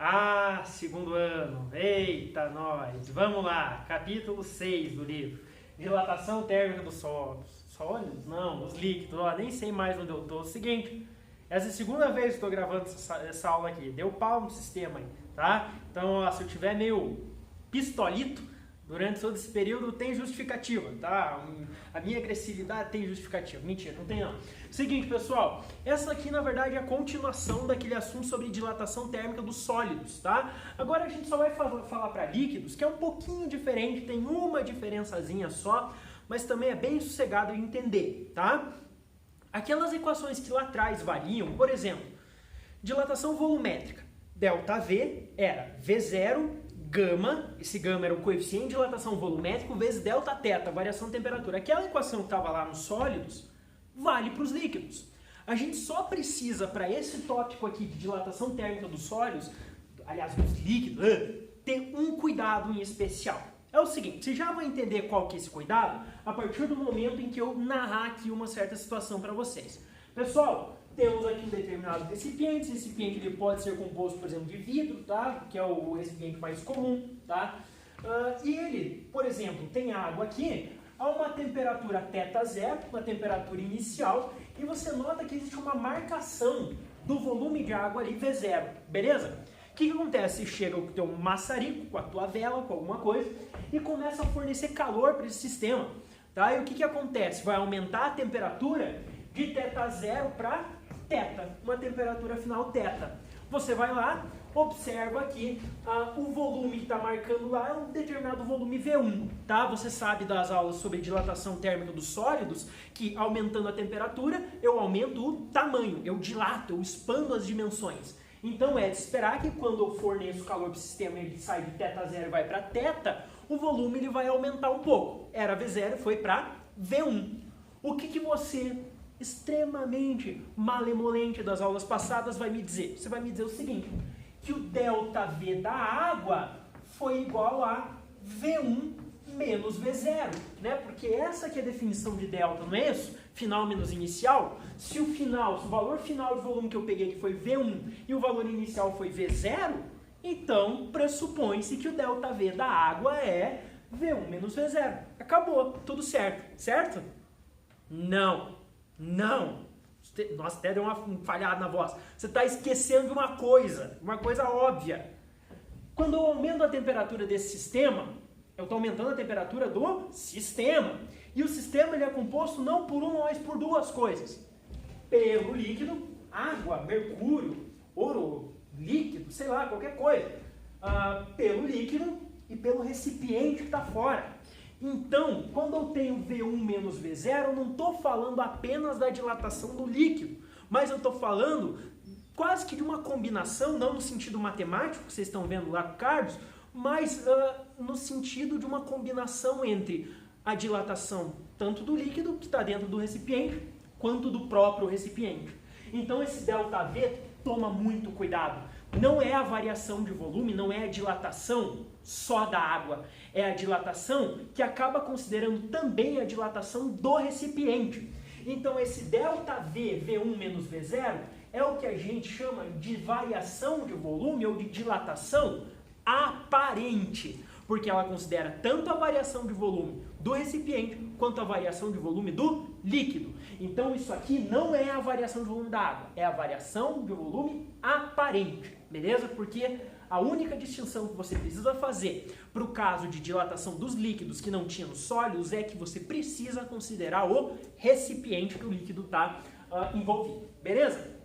Ah, segundo ano. Eita, nós. Vamos lá. Capítulo 6 do livro. Dilatação térmica dos sólidos. Sólidos? Não, os líquidos. Ó, nem sei mais onde eu tô. Seguinte, essa é a segunda vez que estou gravando essa aula aqui. Deu pau no sistema aí, tá? Então, ó, se eu tiver meio pistolito durante todo esse período, tem justificativa, tá? A minha agressividade tem justificativa. Mentira, não tem não. Seguinte, pessoal, essa aqui na verdade é a continuação daquele assunto sobre dilatação térmica dos sólidos, tá? Agora a gente só vai falar para líquidos, que é um pouquinho diferente, tem uma diferençazinha só, mas também é bem sossegado de entender, tá? Aquelas equações que lá atrás variam, por exemplo, dilatação volumétrica, ΔV era V0 gama, esse gama era o coeficiente de dilatação volumétrico vezes delta θ, variação de temperatura. Aquela equação que estava lá nos sólidos vale para os líquidos. A gente só precisa, para esse tópico aqui de dilatação térmica dos sólidos, aliás, dos líquidos, ter um cuidado em especial. É o seguinte, você já vai entender qual que é esse cuidado a partir do momento em que eu narrar aqui uma certa situação para vocês. Pessoal, temos aqui um determinado recipiente, esse recipiente ele pode ser composto, por exemplo, de vidro, tá? Que é o recipiente mais comum, tá? E ele, por exemplo, tem água aqui a uma temperatura θ0, uma temperatura inicial, e você nota que existe uma marcação do volume de água ali, V0, beleza? O que acontece? Você chega com o teu maçarico, com a tua vela, com alguma coisa, e começa a fornecer calor para esse sistema, tá? E o que acontece? Vai aumentar a temperatura de θ0 para θ, uma temperatura final θ. Você vai lá, observa aqui, o volume que está marcando lá é um determinado volume V1, tá? Você sabe das aulas sobre dilatação térmica dos sólidos, que aumentando a temperatura, eu aumento o tamanho, eu dilato, eu expando as dimensões. Então é de esperar que quando eu forneço calor para o sistema, ele sai de θ0 e vai para θ, o volume ele vai aumentar um pouco. Era V0 e foi para V1. O que você, extremamente malemolente das aulas passadas, vai me dizer? Você vai me dizer o seguinte, que o ΔV da água foi igual a V1 menos V0, né? Porque essa aqui é a definição de delta, não é isso? Final menos inicial. Se o valor final de volume que eu peguei aqui foi V1 e o valor inicial foi V0, então pressupõe-se que o ΔV da água é V1 menos V0. Acabou, tudo certo, certo? Não. Nossa, até deu uma falhada na voz. Você está esquecendo de uma coisa óbvia. Quando eu aumento a temperatura desse sistema, eu estou aumentando a temperatura do sistema. E o sistema ele é composto não por uma, mas por duas coisas. Pelo líquido, água, mercúrio, ouro, líquido, sei lá, qualquer coisa. Pelo líquido e pelo recipiente que está fora. Então, quando eu tenho V1 menos V0, eu não estou falando apenas da dilatação do líquido, mas eu estou falando quase que de uma combinação, não no sentido matemático, que vocês estão vendo lá com o Carlos, mas no sentido de uma combinação entre a dilatação tanto do líquido, que está dentro do recipiente, quanto do próprio recipiente. Então, esse ΔV, toma muito cuidado. Não é a variação de volume, não é a dilatação só da água. É a dilatação que acaba considerando também a dilatação do recipiente. Então esse ΔV, V1 menos V0, é o que a gente chama de variação de volume ou de dilatação aparente. Porque ela considera tanto a variação de volume do recipiente quanto a variação de volume do líquido. Então isso aqui não é a variação de volume da água, é a variação de volume aparente, beleza? Porque a única distinção que você precisa fazer para o caso de dilatação dos líquidos que não tinha nos sólidos é que você precisa considerar o recipiente que o líquido está envolvido, beleza?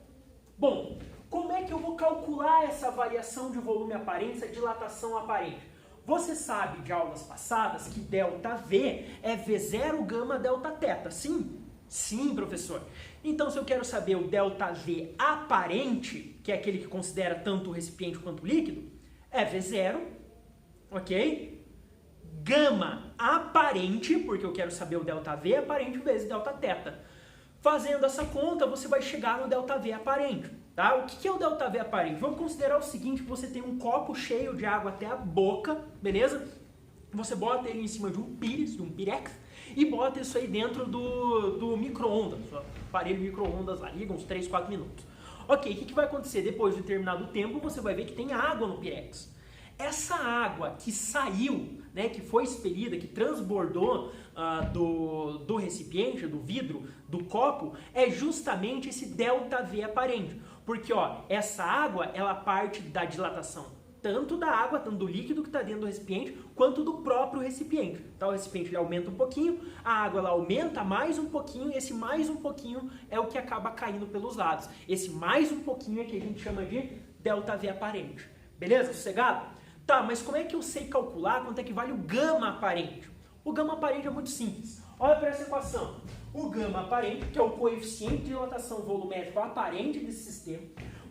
Bom, como é que eu vou calcular essa variação de volume aparente, essa dilatação aparente? Você sabe de aulas passadas que ΔV é V0 gama delta θ, sim? Sim, professor. Então, se eu quero saber o ΔV aparente, que é aquele que considera tanto o recipiente quanto o líquido, é V0, ok? Gama aparente, porque eu quero saber o ΔV aparente vezes delta θ. Fazendo essa conta, você vai chegar no ΔV aparente. Tá? O que é o ΔV aparente? Vamos considerar o seguinte, você tem um copo cheio de água até a boca, beleza? Você bota ele em cima de um pires, de um pirex, e bota isso aí dentro do micro-ondas. O aparelho micro-ondas lá, liga uns 3, 4 minutos. Ok, o que vai acontecer? Depois de determinado tempo, você vai ver que tem água no pirex. Essa água que saiu, né, que foi expelida, que transbordou do recipiente, do vidro, do copo, é justamente esse ΔV aparente. Porque ó, essa água, ela parte da dilatação tanto da água, tanto do líquido que está dentro do recipiente, quanto do próprio recipiente. Então o recipiente ele aumenta um pouquinho, a água ela aumenta mais um pouquinho, e esse mais um pouquinho é o que acaba caindo pelos lados. Esse mais um pouquinho é que a gente chama de ΔV aparente. Beleza? Sossegado? Tá, mas como é que eu sei calcular quanto é que vale o gama aparente? O gama aparente é muito simples. Olha para essa equação. O gama aparente, que é o coeficiente de dilatação volumétrico aparente desse sistema,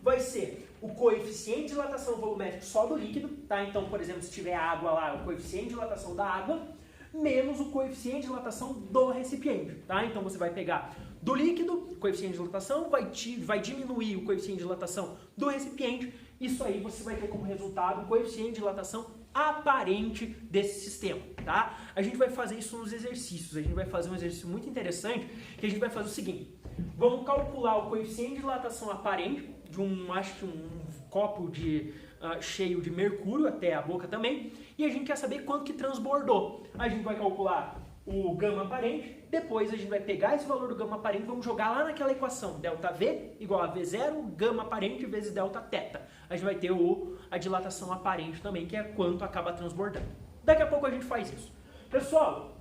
vai ser o coeficiente de dilatação volumétrico só do líquido, tá? Então, por exemplo, se tiver água lá, o coeficiente de dilatação da água, menos o coeficiente de dilatação do recipiente, tá? Então, você vai pegar do líquido, coeficiente de dilatação, vai diminuir o coeficiente de dilatação do recipiente, isso aí você vai ter como resultado o coeficiente de dilatação aparente desse sistema, tá? A gente vai fazer isso nos exercícios, a gente vai fazer um exercício muito interessante, que a gente vai fazer o seguinte, vamos calcular o coeficiente de dilatação aparente de acho que um copo cheio de mercúrio até a boca também, e a gente quer saber quanto que transbordou. A gente vai calcular o gama aparente, depois a gente vai pegar esse valor do gama aparente e vamos jogar lá naquela equação, ΔV igual a V0, gama aparente vezes Δθ. A gente vai ter a dilatação aparente também, que é quanto acaba transbordando. Daqui a pouco a gente faz isso. Pessoal,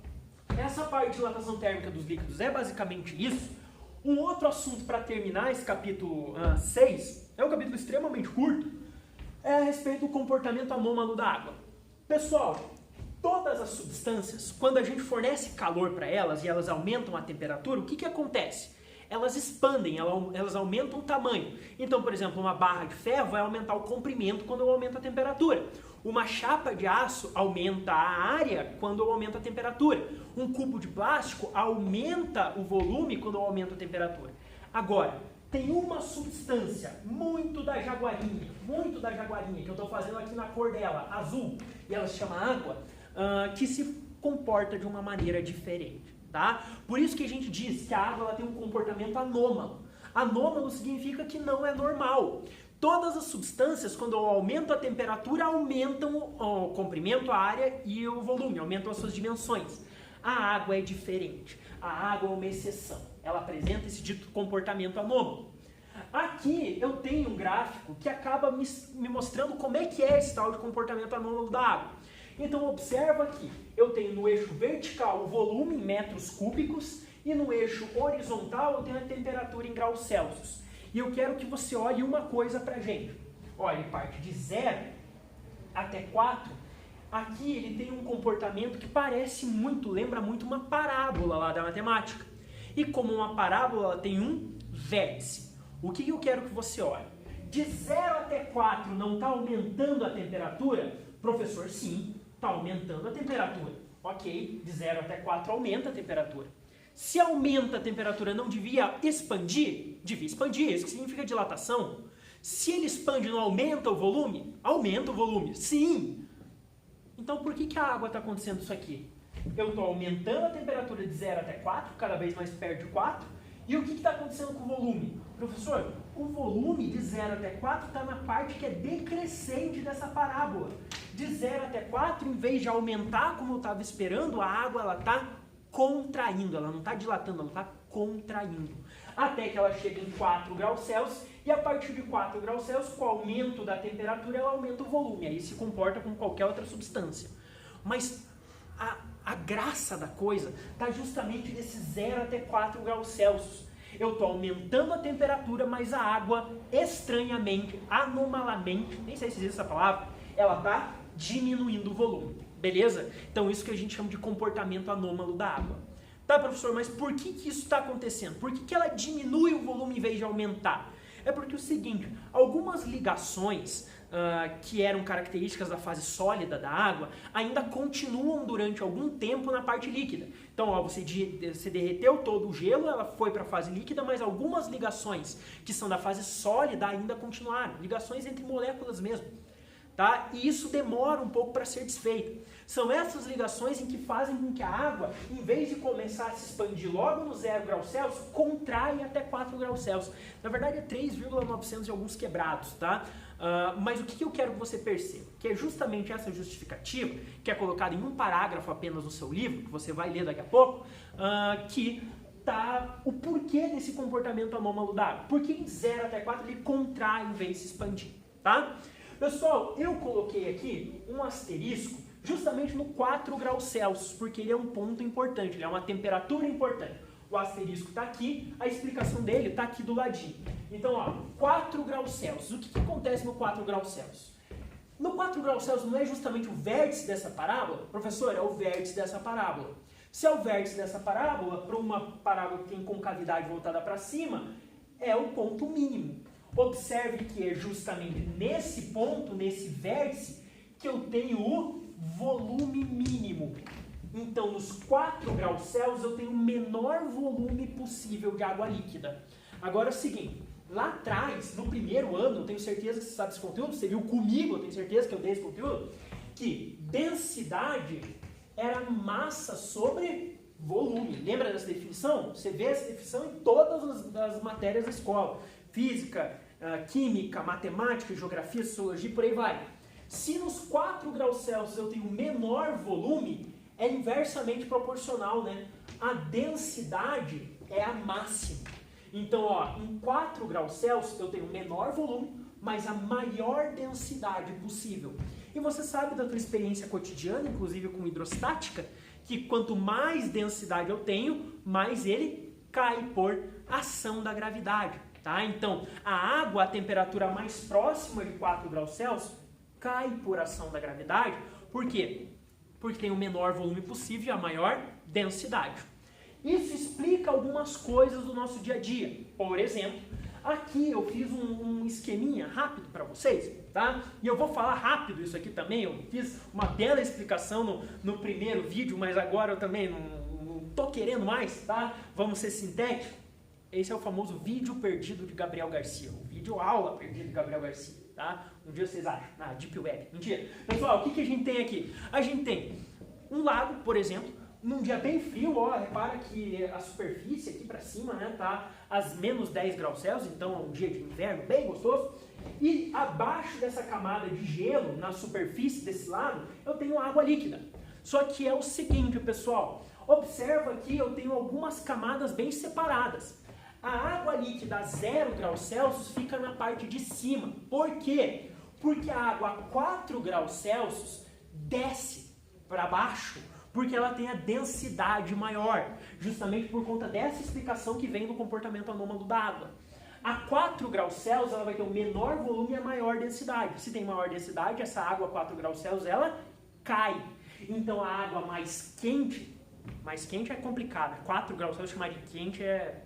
essa parte de dilatação térmica dos líquidos é basicamente isso. Um outro assunto para terminar esse capítulo 6, é um capítulo extremamente curto, é a respeito do comportamento anômalo da água. Pessoal, todas as substâncias, quando a gente fornece calor para elas e elas aumentam a temperatura, o que acontece? Elas expandem, elas aumentam o tamanho. Então, por exemplo, uma barra de ferro vai aumentar o comprimento quando eu aumento a temperatura. Uma chapa de aço aumenta a área quando eu aumento a temperatura. Um cubo de plástico aumenta o volume quando eu aumento a temperatura. Agora, tem uma substância muito da jaguarinha, que eu estou fazendo aqui na cor dela, azul, e ela se chama água, que se comporta de uma maneira diferente, tá? Por isso que a gente diz que a água ela tem um comportamento anômalo. Anômalo significa que não é normal. Todas as substâncias, quando eu aumento a temperatura, aumentam o comprimento, a área e o volume, aumentam as suas dimensões. A água é diferente. A água é uma exceção. Ela apresenta esse dito comportamento anômalo. Aqui eu tenho um gráfico que acaba me mostrando como é que é esse tal de comportamento anômalo da água. Então observa aqui, eu tenho no eixo vertical o volume em metros cúbicos e no eixo horizontal eu tenho a temperatura em graus Celsius. E eu quero que você olhe uma coisa pra gente. Olha, ele parte de 0 até 4. Aqui ele tem um comportamento que parece muito, lembra muito uma parábola lá da matemática. E como uma parábola ela tem um vértice. O que eu quero que você olhe? De 0 até 4 não está aumentando a temperatura? Professor, sim, está aumentando a temperatura. Ok, de 0 até 4 aumenta a temperatura. Se aumenta a temperatura, não devia expandir? Devia expandir, isso que significa dilatação. Se ele expande, não aumenta o volume? Aumenta o volume, sim. Então por que a água está acontecendo isso aqui? Eu estou aumentando a temperatura de 0 até 4, cada vez mais perto de 4. E o que está acontecendo com o volume? Professor, o volume de 0 até 4 está na parte que é decrescente dessa parábola. De 0 até 4, em vez de aumentar como eu estava esperando, a água está contraindo, ela não está dilatando, ela está contraindo. Até que ela chega em 4 graus Celsius, e a partir de 4 graus Celsius, com o aumento da temperatura, ela aumenta o volume. Aí se comporta como qualquer outra substância. Mas a graça da coisa está justamente nesse 0 até 4 graus Celsius. Eu estou aumentando a temperatura, mas a água, estranhamente, anomalamente, nem sei se existe essa palavra, ela está diminuindo o volume. Beleza? Então isso que a gente chama de comportamento anômalo da água. Tá, professor, mas por que isso está acontecendo? Por que ela diminui o volume em vez de aumentar? É porque é o seguinte, algumas ligações que eram características da fase sólida da água ainda continuam durante algum tempo na parte líquida. Então, ó, você derreteu todo o gelo, ela foi para a fase líquida, mas algumas ligações que são da fase sólida ainda continuaram. Ligações entre moléculas mesmo. tá? E isso demora um pouco para ser desfeito. São essas ligações em que fazem com que a água, em vez de começar a se expandir logo no 0 graus Celsius, contrai até 4 graus Celsius. Na verdade é 3,900 e alguns quebrados, tá? Mas o que eu quero que você perceba? Que é justamente essa justificativa, que é colocada em um parágrafo apenas no seu livro, que você vai ler daqui a pouco, que tá o porquê desse comportamento anômalo da água. Porque em 0 até 4 ele contrai em vez de se expandir, tá? Pessoal, eu coloquei aqui um asterisco justamente no 4 graus Celsius, porque ele é um ponto importante, ele é uma temperatura importante. O asterisco está aqui, a explicação dele está aqui do ladinho. Então, ó, 4 graus Celsius. O que acontece no 4 graus Celsius? No 4 graus Celsius não é justamente o vértice dessa parábola? Professor, é o vértice dessa parábola. Se é o vértice dessa parábola, para uma parábola que tem concavidade voltada para cima, é o ponto mínimo. Observe que é justamente nesse ponto, nesse vértice, que eu tenho o volume mínimo. Então, nos 4 graus Celsius, eu tenho o menor volume possível de água líquida. Agora é o seguinte, lá atrás, no primeiro ano, eu tenho certeza que você sabe esse conteúdo, você viu comigo, eu tenho certeza que eu dei esse conteúdo, que densidade era massa sobre volume. Lembra dessa definição? Você vê essa definição em todas as matérias da escola. Física, química, matemática, geografia, sociologia, por aí vai. Se nos 4 graus Celsius eu tenho menor volume, é inversamente proporcional, né? A densidade é a máxima. Então, ó, em 4 graus Celsius eu tenho menor volume, mas a maior densidade possível. E você sabe da tua experiência cotidiana, inclusive com hidrostática, que quanto mais densidade eu tenho, mais ele cai por ação da gravidade, tá? Então, a água, a temperatura mais próxima de 4 graus Celsius, cai por ação da gravidade. Por quê? Porque tem o menor volume possível e a maior densidade. Isso explica algumas coisas do nosso dia a dia. Por exemplo, aqui eu fiz um esqueminha rápido para vocês, tá? E eu vou falar rápido isso aqui também. Eu fiz uma bela explicação no primeiro vídeo, mas agora eu também não tô querendo mais, tá? Vamos ser sintéticos. Esse é o famoso vídeo perdido de Gabriel Garcia, o vídeo aula perdido de Gabriel Garcia, tá? Um dia vocês acham, na Deep Web. Mentira. Pessoal, o que a gente tem aqui? A gente tem um lago, por exemplo, num dia bem frio, ó, repara que a superfície aqui pra cima, né, tá às menos 10 graus Celsius, então é um dia de inverno bem gostoso. E abaixo dessa camada de gelo, na superfície desse lago, eu tenho água líquida. Só que é o seguinte, pessoal, observa que eu tenho algumas camadas bem separadas. A água líquida a 0 graus Celsius fica na parte de cima. Por quê? Porque a água a 4 graus Celsius desce para baixo, porque ela tem a densidade maior, justamente por conta dessa explicação que vem do comportamento anômalo da água. A 4 graus Celsius ela vai ter o menor volume e a maior densidade. Se tem maior densidade, essa água a 4 graus Celsius ela cai. Então a água mais quente é complicada. 4 graus Celsius chamar de quente é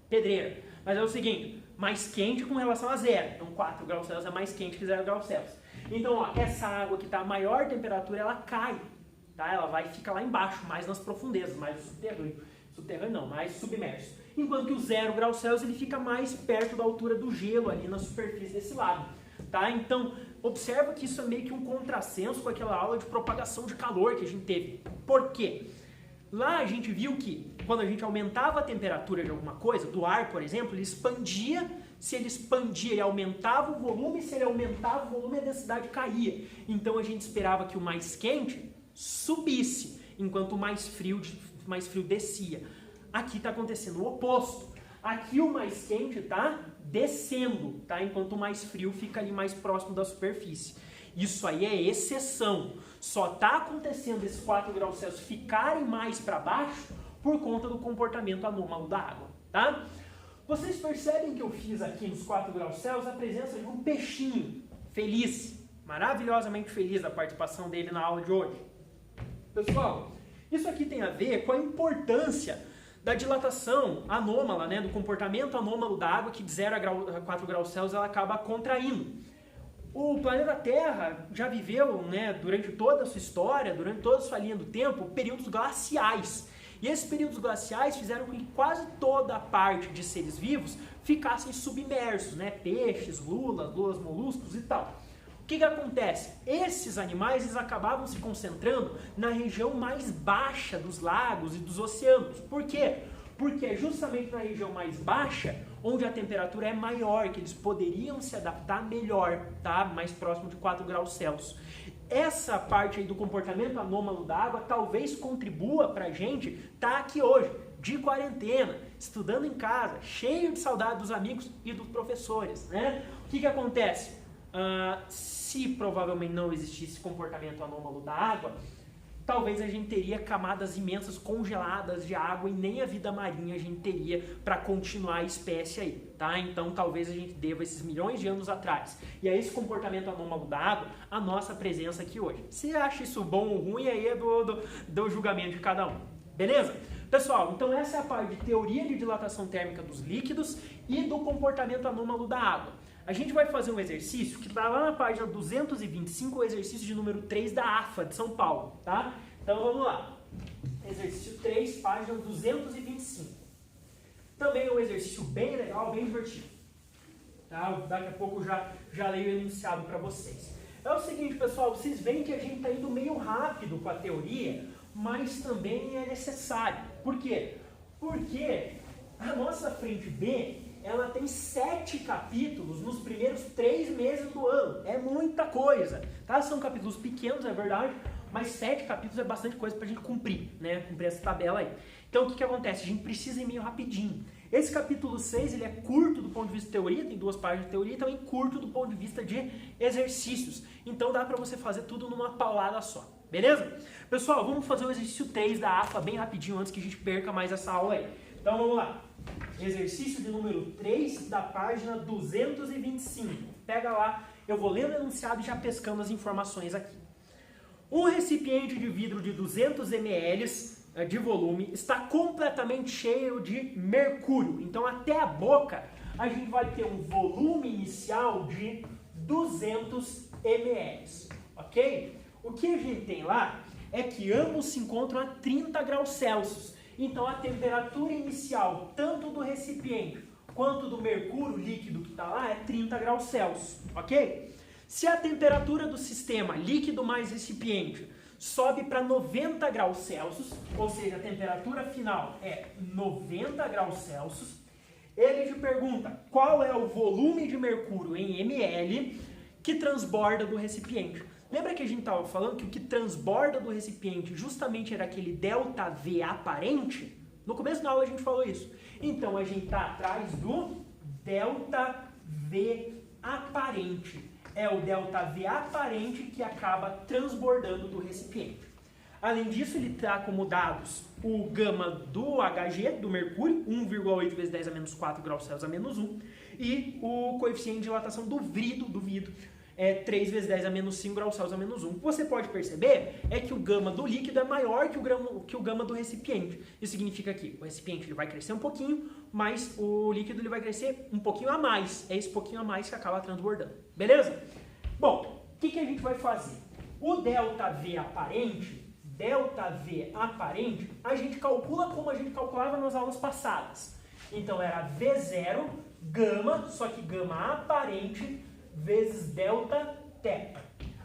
pedreira. Mas é o seguinte, mais quente com relação a 0. Então 4 graus Celsius é mais quente que 0 graus Celsius. Então, ó, essa água que está a maior temperatura, ela cai. Tá? Ela vai ficar lá embaixo, mais nas profundezas, mais no subterrâneo. Subterrâneo não, mais submerso. Enquanto que o 0 graus Celsius ele fica mais perto da altura do gelo ali na superfície desse lago. Tá? Então, observa que isso é meio que um contrassenso com aquela aula de propagação de calor que a gente teve. Por quê? Lá a gente viu que quando a gente aumentava a temperatura de alguma coisa, do ar, por exemplo, ele expandia. Se ele expandia, ele aumentava o volume. Se ele aumentava o volume, a densidade caía. Então a gente esperava que o mais quente subisse, enquanto o mais frio descia. Aqui está acontecendo o oposto. Aqui o mais quente está descendo, tá? Enquanto o mais frio fica ali mais próximo da superfície. Isso aí é exceção. Só está acontecendo esses 4 graus Celsius ficarem mais para baixo por conta do comportamento anômalo da água, tá? Vocês percebem que eu fiz aqui nos 4 graus Celsius a presença de um peixinho feliz, maravilhosamente feliz da participação dele na aula de hoje. Pessoal, isso aqui tem a ver com a importância da dilatação anômala, né, do comportamento anômalo da água, que de 0 a 4 graus Celsius ela acaba contraindo. O planeta Terra já viveu, né, durante toda a sua história, durante toda a sua linha do tempo, períodos glaciais. E esses períodos glaciais fizeram com que quase toda a parte de seres vivos ficassem submersos, né, peixes, lulas moluscos e tal. O que acontece? Esses animais eles acabavam se concentrando na região mais baixa dos lagos e dos oceanos. Por quê? Porque é justamente na região mais baixa onde a temperatura é maior, que eles poderiam se adaptar melhor, tá? Mais próximo de 4 graus Celsius. Essa parte aí do comportamento anômalo da água talvez contribua pra gente estar aqui hoje, de quarentena, estudando em casa, cheio de saudade dos amigos e dos professores, né? O que acontece? Se provavelmente não existisse comportamento anômalo da água, talvez a gente teria camadas imensas congeladas de água e nem a vida marinha a gente teria para continuar a espécie aí, tá? Então talvez a gente deva esses milhões de anos atrás e a esse comportamento anômalo da água a nossa presença aqui hoje. Se acha isso bom ou ruim, aí é do julgamento de cada um, beleza? Pessoal, então essa é a parte de teoria de dilatação térmica dos líquidos e do comportamento anômalo da água. A gente vai fazer um exercício que está lá na página 225, o exercício de número 3 da AFA de São Paulo, tá? Então vamos lá. Exercício 3, página 225. Também é um exercício bem legal, bem divertido. Tá? Daqui a pouco já leio o enunciado para vocês. É o seguinte, pessoal, vocês veem que a gente está indo meio rápido com a teoria, mas também é necessário. Por quê? Porque a nossa frente B, ela tem 7 capítulos nos primeiros 3 meses do ano. É muita coisa, tá? São capítulos pequenos, é verdade, mas 7 capítulos é bastante coisa pra gente cumprir, né? Cumprir essa tabela aí. Então, o que acontece? A gente precisa ir meio rapidinho. Esse capítulo 6, ele é curto do ponto de vista de teoria, tem 2 páginas de teoria, e também curto do ponto de vista de exercícios. Então, dá pra você fazer tudo numa paulada só, beleza? Pessoal, vamos fazer o exercício 3 da AFA bem rapidinho, antes que a gente perca mais essa aula aí. Então, vamos lá. Exercício de número 3 da página 225. Pega lá, eu vou lendo o enunciado e já pescando as informações aqui. Um recipiente de vidro de 200 ml de volume está completamente cheio de mercúrio. Então até a boca a gente vai ter um volume inicial de 200 ml, ok? O que a gente tem lá é que ambos se encontram a 30 graus Celsius. Então a temperatura inicial, tanto do recipiente quanto do mercúrio líquido que está lá, é 30 graus Celsius, ok? Se a temperatura do sistema líquido mais recipiente sobe para 90 graus Celsius, ou seja, a temperatura final é 90 graus Celsius, ele te pergunta qual é o volume de mercúrio em ml que transborda do recipiente. Lembra que a gente estava falando que o que transborda do recipiente justamente era aquele ΔV aparente? No começo da aula a gente falou isso. Então a gente está atrás do ΔV aparente. É o ΔV aparente que acaba transbordando do recipiente. Além disso, ele está como dados o gama do Hg, do mercúrio, 1,8 vezes 10 a menos 4 graus Celsius a menos 1, e o coeficiente de dilatação do vidro, é 3 vezes 10 a menos 5 graus Celsius a menos 1. O que você pode perceber é que o gama do líquido é maior que o gama do recipiente. Isso significa que o recipiente ele vai crescer um pouquinho, mas o líquido ele vai crescer um pouquinho a mais. É esse pouquinho a mais que acaba transbordando. Beleza? Bom, o que a gente vai fazer? O ΔV aparente, a gente calcula como a gente calculava nas aulas passadas. Então era V0, gama, só que gama aparente, vezes delta teta.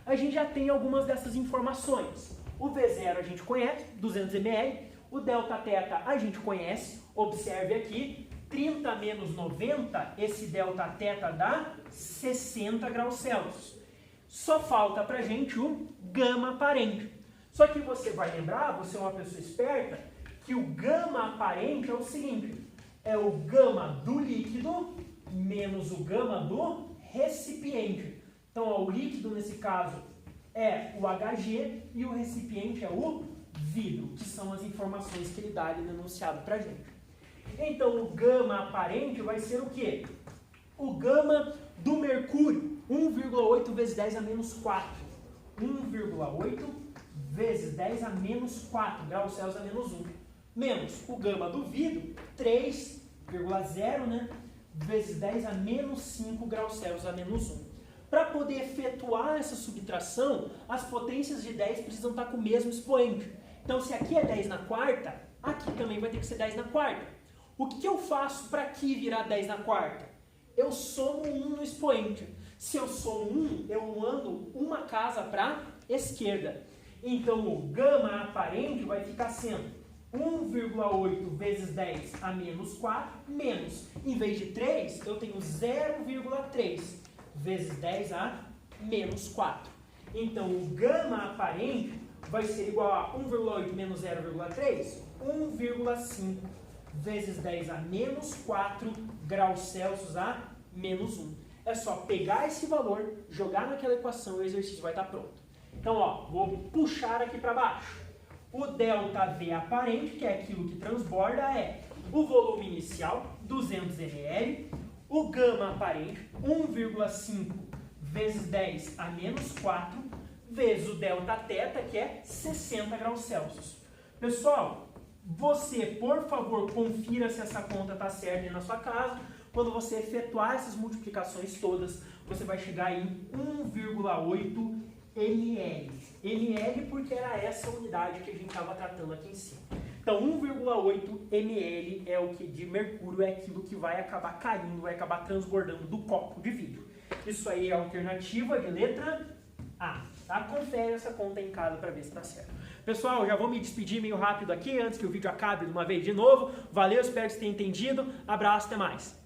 A gente já tem algumas dessas informações. O V0 a gente conhece, 200 ml. O delta teta a gente conhece. Observe aqui, 30 menos 90, esse delta teta dá 60 graus Celsius. Só falta pra gente o gama aparente. Só que você vai lembrar, você é uma pessoa esperta, que o gama aparente é o seguinte, é o gama do líquido menos o gama do recipiente. Então, ó, o líquido, nesse caso, é o Hg e o recipiente é o vidro, que são as informações que ele dá ali no enunciado pra gente. Então, o gama aparente vai ser o quê? O gama do mercúrio, 1,8 vezes 10 a menos 4. 1,8 vezes 10 a menos 4 graus Celsius a menos 1. Menos o gama do vidro, 3,0, né? Vezes 10 a menos 5 graus Celsius a menos 1. Para poder efetuar essa subtração, as potências de 10 precisam estar com o mesmo expoente. Então, se aqui é 10 na quarta, aqui também vai ter que ser 10 na quarta. O que eu faço para aqui virar 10 na quarta? Eu somo 1 no expoente. Se eu sou 1, eu ando uma casa para a esquerda. Então, o gama aparente vai ficar sendo 1,8 vezes 10 a menos 4, menos, em vez de 3, eu tenho 0,3 vezes 10 a menos 4. Então, o gama aparente vai ser igual a 1,8 menos 0,3, 1,5 vezes 10 a menos 4 graus Celsius a menos 1. É só pegar esse valor, jogar naquela equação e o exercício vai estar pronto. Então, ó, vou puxar aqui para baixo. O ΔV aparente, que é aquilo que transborda, é o volume inicial, 200 ml, o gama aparente, 1,5 vezes 10 a menos 4, vezes o Δθ, que é 60 graus Celsius. Pessoal, você, por favor, confira se essa conta está certa aí na sua casa. Quando você efetuar essas multiplicações todas, você vai chegar em 1,8 ml. ml porque era essa unidade que a gente estava tratando aqui em cima. Então, 1,8 ml é o que de mercúrio, é aquilo que vai acabar caindo, vai acabar transbordando do copo de vidro. Isso aí é a alternativa de letra A. Tá? Confere essa conta em casa para ver se está certo. Pessoal, já vou me despedir meio rápido aqui, antes que o vídeo acabe de uma vez de novo. Valeu, espero que você tenha entendido. Abraço, até mais.